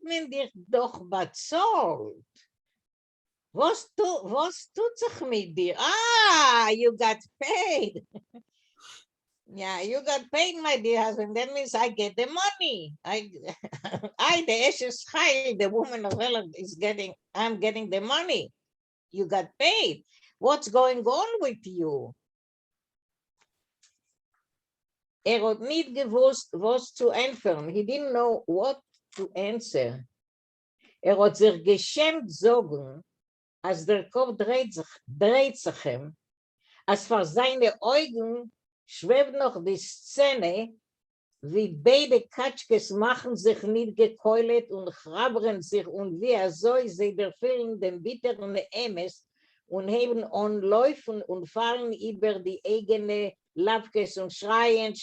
man dich doch bezahlt. Was tut sich mit dir? You got paid. Yeah, you got paid, my dear husband. That means I get the money. The Eshes Chai, the woman of Ella I'm getting the money. You got paid. What's going on with you? Hat nicht gewusst, was zu antworten. He didn't know what to answer. Hat sich geschämt sagen, als der Kopf dreht sich ihm, als vor seine Augen schwebt noch die Szene, wie beide Katschkes machen sich nicht gekeulet und chabren sich und wie sie befüllen den bitteren Emes und heben on laufen und fallen über die eigene Lapkes und schreien.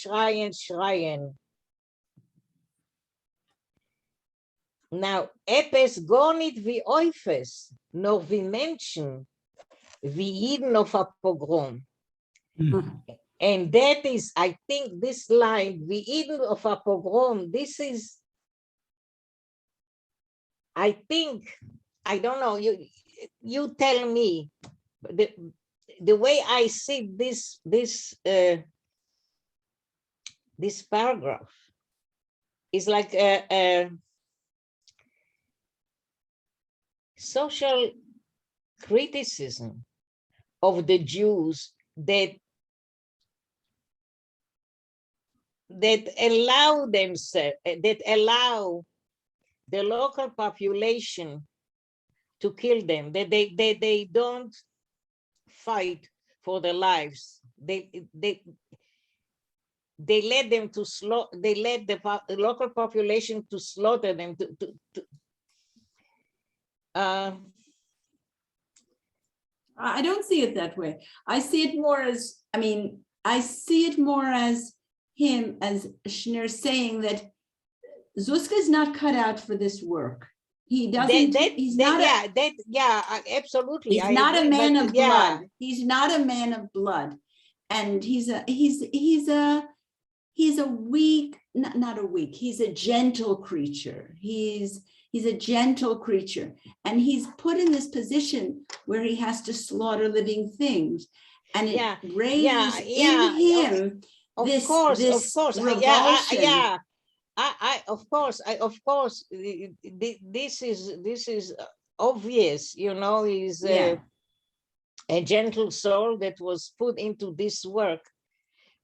Now, etwas gar nicht wie Eufes, noch wie Menschen, wie Jiden auf a Pogrom. And that is, I think, this line, wie Jiden auf a Pogrom, this is, I think, I don't know, you tell me, the way I see this paragraph is like a social criticism of the Jews that allow themselves, that allow the local population to kill them, that they don't fight for their lives. They let them to slaughter. They let the local population to slaughter them. I don't see it that way. I see it more as, I see it more as him, as Schneur saying that Zuska is not cut out for this work. He doesn't, absolutely. He's not a man of blood. He's not a man of blood. And he's a weak, not a weak, he's a gentle creature. He's a gentle creature. And he's put in this position where he has to slaughter living things. And it raises in him this revulsion. This is obvious, he's a gentle soul that was put into this work,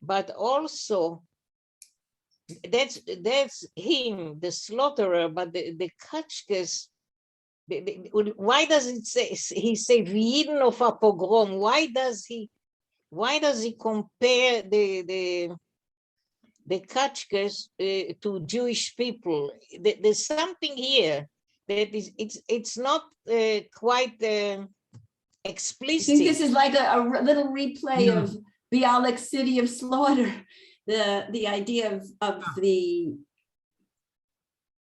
but also that's him, the slaughterer, but the Kachkes, why does it say, he say V'yidin of a pogrom? Why does he compare the Kachkes to Jewish people? There's something here that is, it's not quite I explicit. think this is like a little replay of Bialik's City of Slaughter. The idea of the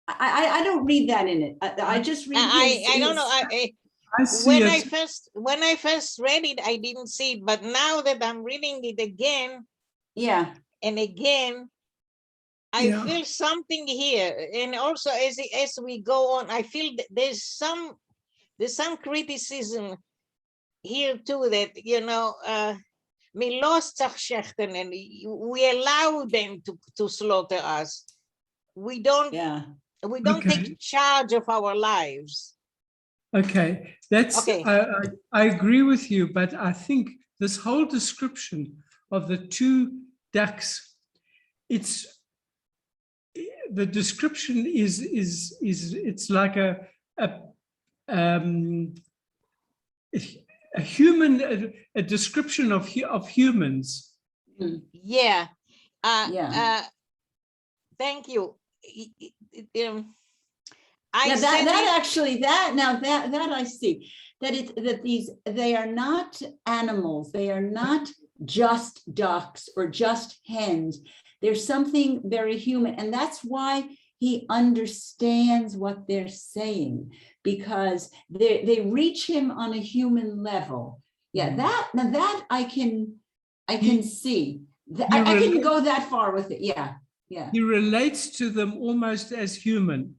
I don't read that in it. I just read I don't know. I see it. When I first read it, I didn't see it, but now that I'm reading it again yeah. and again, I Yeah. feel something here. And also as we go on, I feel that there's some criticism here too, that we lost Shechten and we allow them to slaughter us. We don't Okay. take charge of our lives. Okay, that's Okay. I agree with you, but I think this whole description of the two ducks, the description is it's like a human, a description of humans. Yeah. Yeah. Thank you. That I see that they are not animals. They are not just ducks or just hens. There's something very human, and that's why he understands what they're saying, because they reach him on a human level. Yeah, that I can see. I can go that far with it. Yeah. He relates to them almost as human.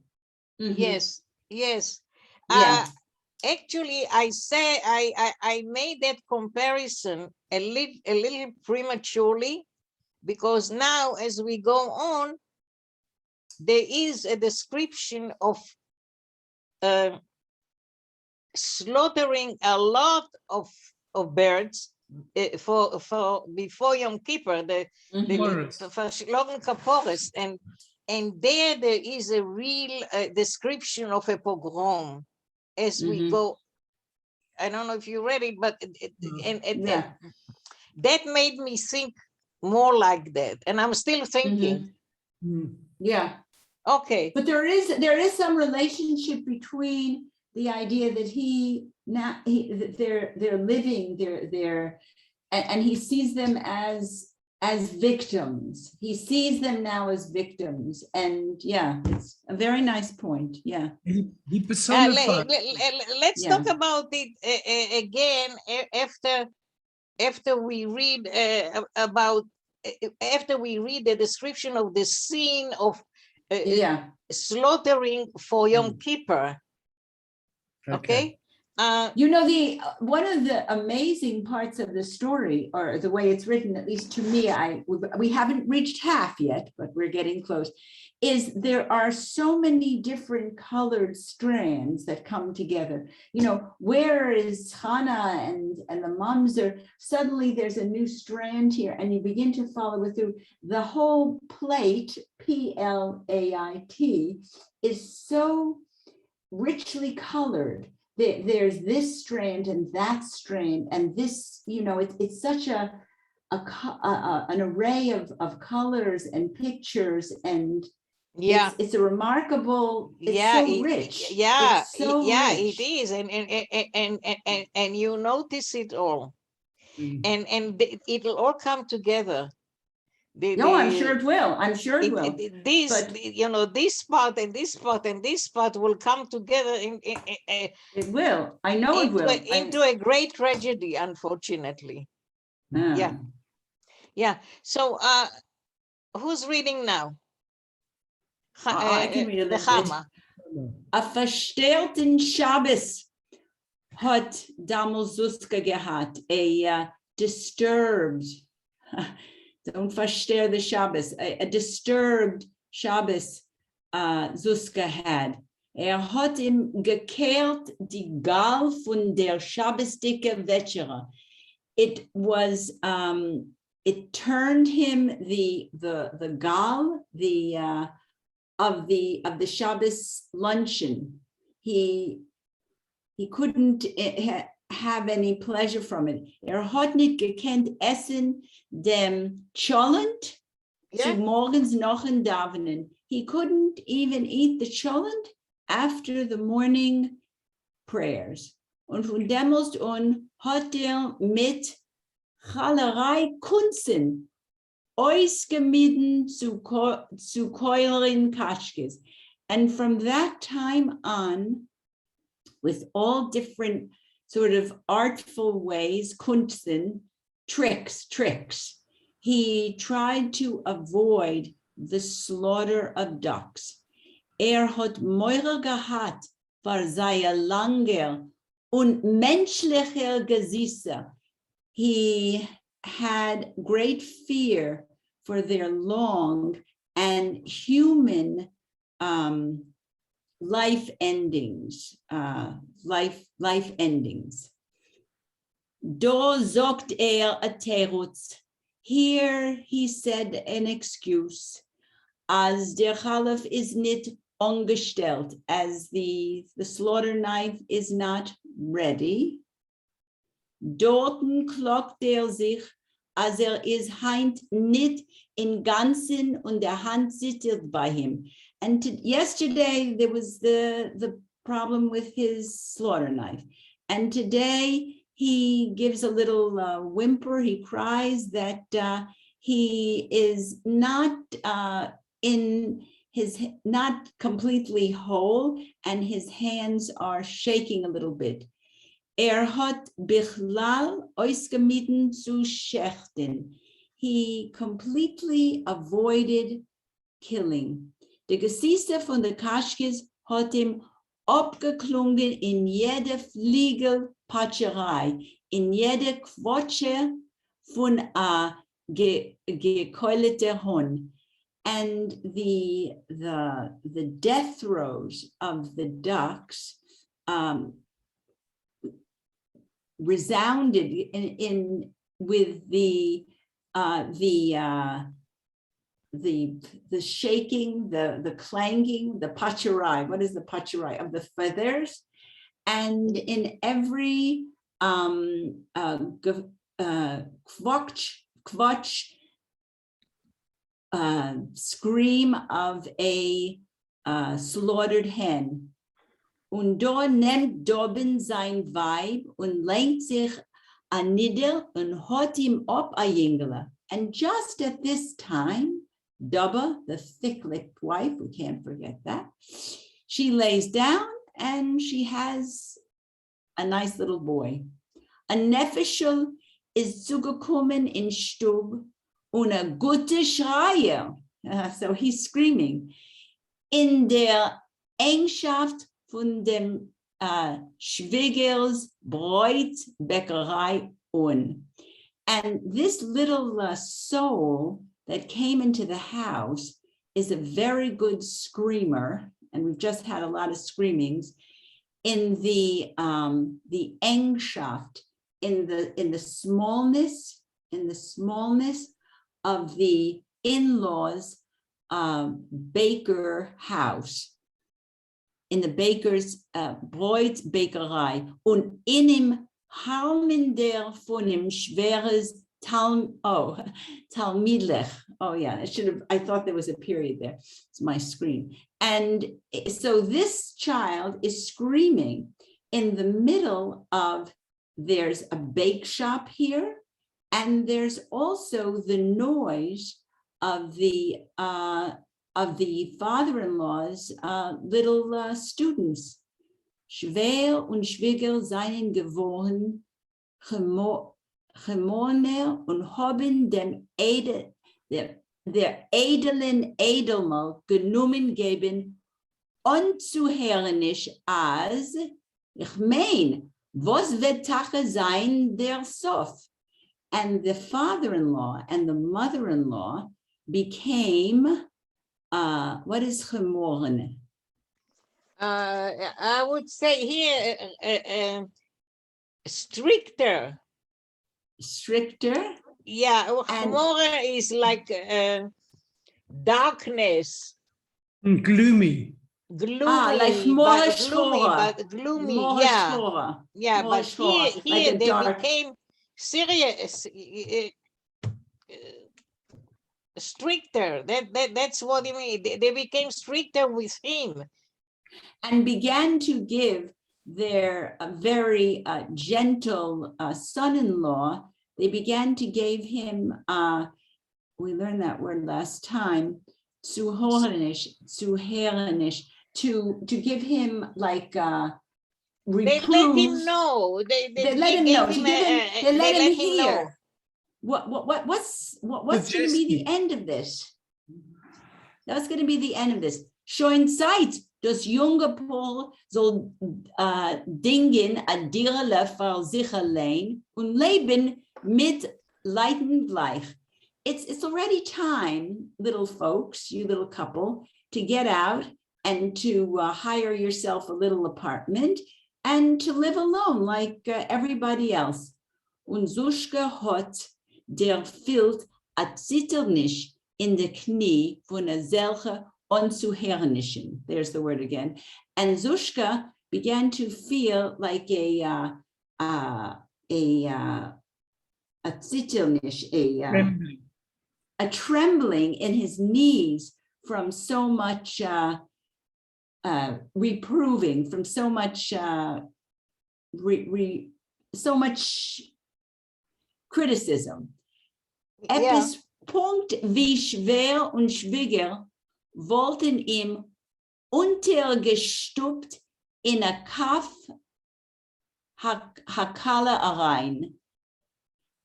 Yes. Yeah. Actually, I made that comparison a little prematurely, because now as we go on, there is a description of slaughtering a lot of birds for before Yom Kippur, the Shlogen Kaporis, and there is a real description of a pogrom as we go. I don't know if you read it, but that made me think more like that, and I'm still thinking. Yeah. Okay. But there is some relationship between the idea that they're living, and he sees them as victims. He sees them now as victims, and yeah, it's a very nice point. Yeah. He personified. Let's talk about it again after we read after we read the description of the scene of slaughtering for Yom Kippur. Okay. One of the amazing parts of the story, or the way it's written, at least to me, we haven't reached half yet, but we're getting close, is there are so many different colored strands that come together. Where is Hannah and the mamzer? Suddenly there's a new strand here, and you begin to follow it through. The whole plate, Plait, is so richly colored. There's this strand and that strand, and this, it's such an array of colors and pictures, and it's a remarkable. It's so rich. It's so rich. It is, and you notice it all, and it'll all come together. I'm sure it will. I'm sure it will. This part and this part and this part will come together it will. I know it will. Into a great tragedy, unfortunately. Yeah. So, who's reading now? I can read a little bit. A verstellten Shabbos hat damals Suska gehabt. A disturbed. Don't verstehe the Shabbos. A disturbed Shabbos Suska had. Hat ihm gekehrt die Gal von der Shabbosdicke Wetschere. It was it turned him the Gal of the Shabbos luncheon. He couldn't have any pleasure from it. Hat nicht gekannt essen dem Cholent zu morgens noch in Davenen. He couldn't even eat the cholent after the morning prayers. Und von demels on hat mit Chalerei Kunzen ausgemieden zu keulen Kaschkes. And from that time on, with all different sort of artful ways, Kunzen, tricks, he tried to avoid the slaughter of ducks. Hat Meure gehabt, war seine langer und menschlicher Gesichter. He had great fear for their long and human life endings. Do sagt a terutz. Here he said an excuse, as der Chalaf is nicht angestellt, as the slaughter knife is not ready. Dorten klockt sich, as is heint nicht in ganzen und der Hand sitzt bei him. And yesterday there was the problem with his slaughter knife. And today he gives a little whimper, he cries that he is not not completely whole, and his hands are shaking a little bit. Hat bichlal ausgemieden zu schächten. He completely avoided killing. De Gesichter von der Kaschkes hat ihm abgeklungen in jede Fliegelpatscherei, in jede Quatsche von a gekeuleter Hund. And the death throes of the ducks resounded in with the shaking, the clanging, the pacharai. What is the pacharai? Of the feathers, and in every quatch scream of a slaughtered hen. Und da nimmt Dobbin sein Weib und lenkt sich nieder und hat ihm ab a Jingele. And just at this time, Dubba, the thick-lipped wife, we can't forget that, she lays down and she has a nice little boy. A Nefeschel is zugekommen in Stub und a gute Schreier. So he's screaming. In der Engschaft von dem Schwiegels Bräutbäckerei un. And this little soul that came into the house is a very good screamer, and we've just had a lot of screamings in the Engschaft, in the smallness of the in-laws baker house, in the baker's Bräutbäckerei, und in ihm Harminder von ihm schweres Talmidlech. Oh yeah, I thought there was a period there. It's my screen. And so this child is screaming in the middle of, there's a bake shop here, and there's also the noise of the father-in-law's little students. Schwer und Schwieger seien geworden, Gemoner und haben dem der edlen Edelmal genommen geben, unzuhörnisch als, ich mein, was wird Tache sein der Sof? And the father-in-law and the mother-in-law became, what is Gemoren? I would say here stricter. Stricter? Yeah, more is like darkness. Gloomy. Gloomy, like gloomy, yeah. Yeah, but here like they became serious, stricter. That's what I mean. They became stricter with him. and began to give their very gentle son-in-law, they began to give him, we learned that word last time, zuhernish, to give him like They reproofs. let him know. They let him know. They let him hear. know. What's going to be the end of this? That's going to be the end of this. Schon Zeit, das junge Paar soll Dingen a dirle für sich allein und leben mit Leiden gleich. It's already time, little folks, you little couple, to get out and to hire yourself a little apartment and to live alone like everybody else. Und Suschke hat der Filt a Zitternisch in the Knie von a selche unzuhernischen. There's the word again. And Zushka began to feel like a zitternisch, a trembling in his knees from so much reproving, from so much so much criticism. Yeah. Punkt wie schwer und schwieriger wollten ihm untergestupft in a kaf-הקלע rein,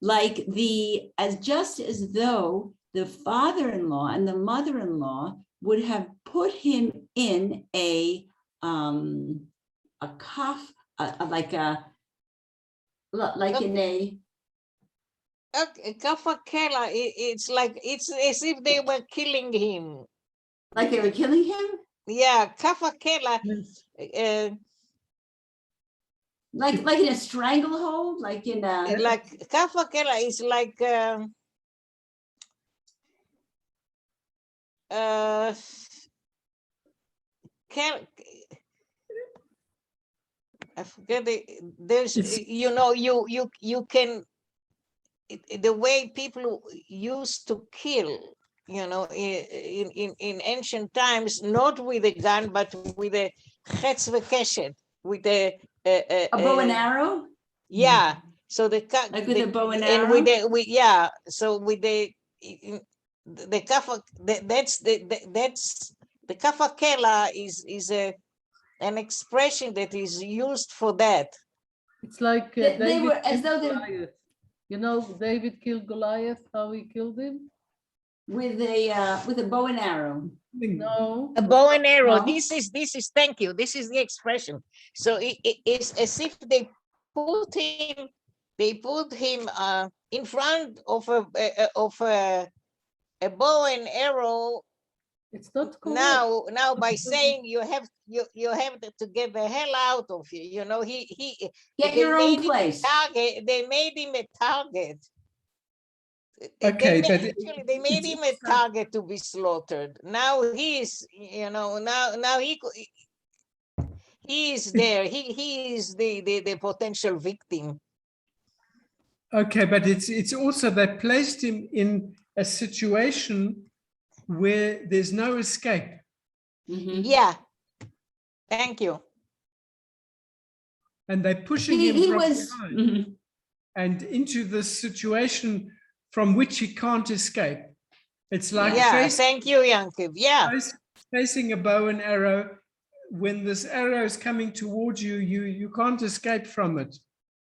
like just as though the father-in-law and the mother-in-law would have put him in a kaf, like in a. Kaf-הקלע, it's as if they were killing him. Like they were killing him? Yeah, kaf-הקלע. Like in a stranglehold, like in a. Like kaf-הקלע is like I forget it. There's you can. The way people used to kill, in ancient times, not with a gun, but with a chetz v'keshet, with a bow and arrow. Yeah, so like with a bow and arrow. And so with the kafa, that's the kaf-הקלע is an expression that is used for that. It's like They were as though they. Goliath. You know, David killed Goliath, how he killed him? With a bow and arrow. No. A bow and arrow. No. This is thank you. This is the expression. So it's as if they put him in front of a bow and arrow. It's not correct. Now by saying you have to get the hell out of here, he Get your own place. They made him a target. Okay, they made him a target to be slaughtered. Now he's, now he is there. He is the potential victim. Okay, but it's also they placed him in a situation where there's no escape. Mm-hmm. Yeah. Thank you. And they're pushing him from was behind mm-hmm. and into this situation from which he can't escape. It's like thank you, Yankov. Yeah. Facing a bow and arrow. When this arrow is coming towards you, you can't escape from it.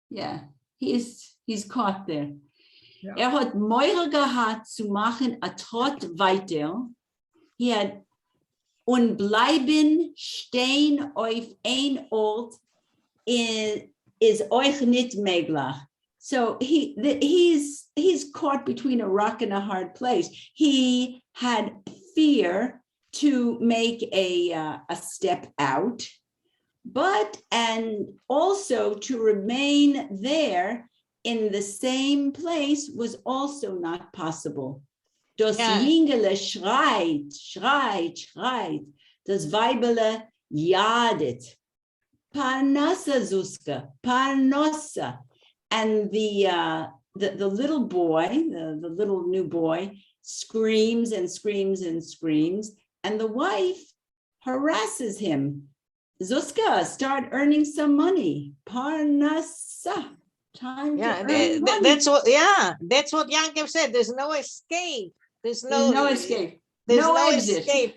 Yeah, he's caught there. Ja. Hat Meurer gehabt zu machen, trot weiter. He had und bleiben stehen auf ein Ort is euch nicht möglich. So he's caught between a rock and a hard place. He had fear to make a step out, and also to remain there in the same place was also not possible. Das Jüngele schreit. Das Weibele jadet. Parnassa Zuska, Parnossa. And the little boy, the little new boy, screams and screams and screams. And the wife harasses him. Zuska, start earning some money. Parnasa. Time Yeah, to earn money. that's what Yankev said. There's no escape. There's There's no escape. There's No no exit. escape.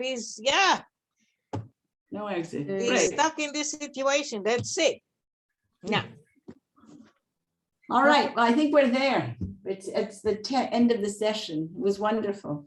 No exit. He's Great. stuck in this situation. That's it. Yeah. All right. Well, I think we're there. It's the end of the session. It was wonderful.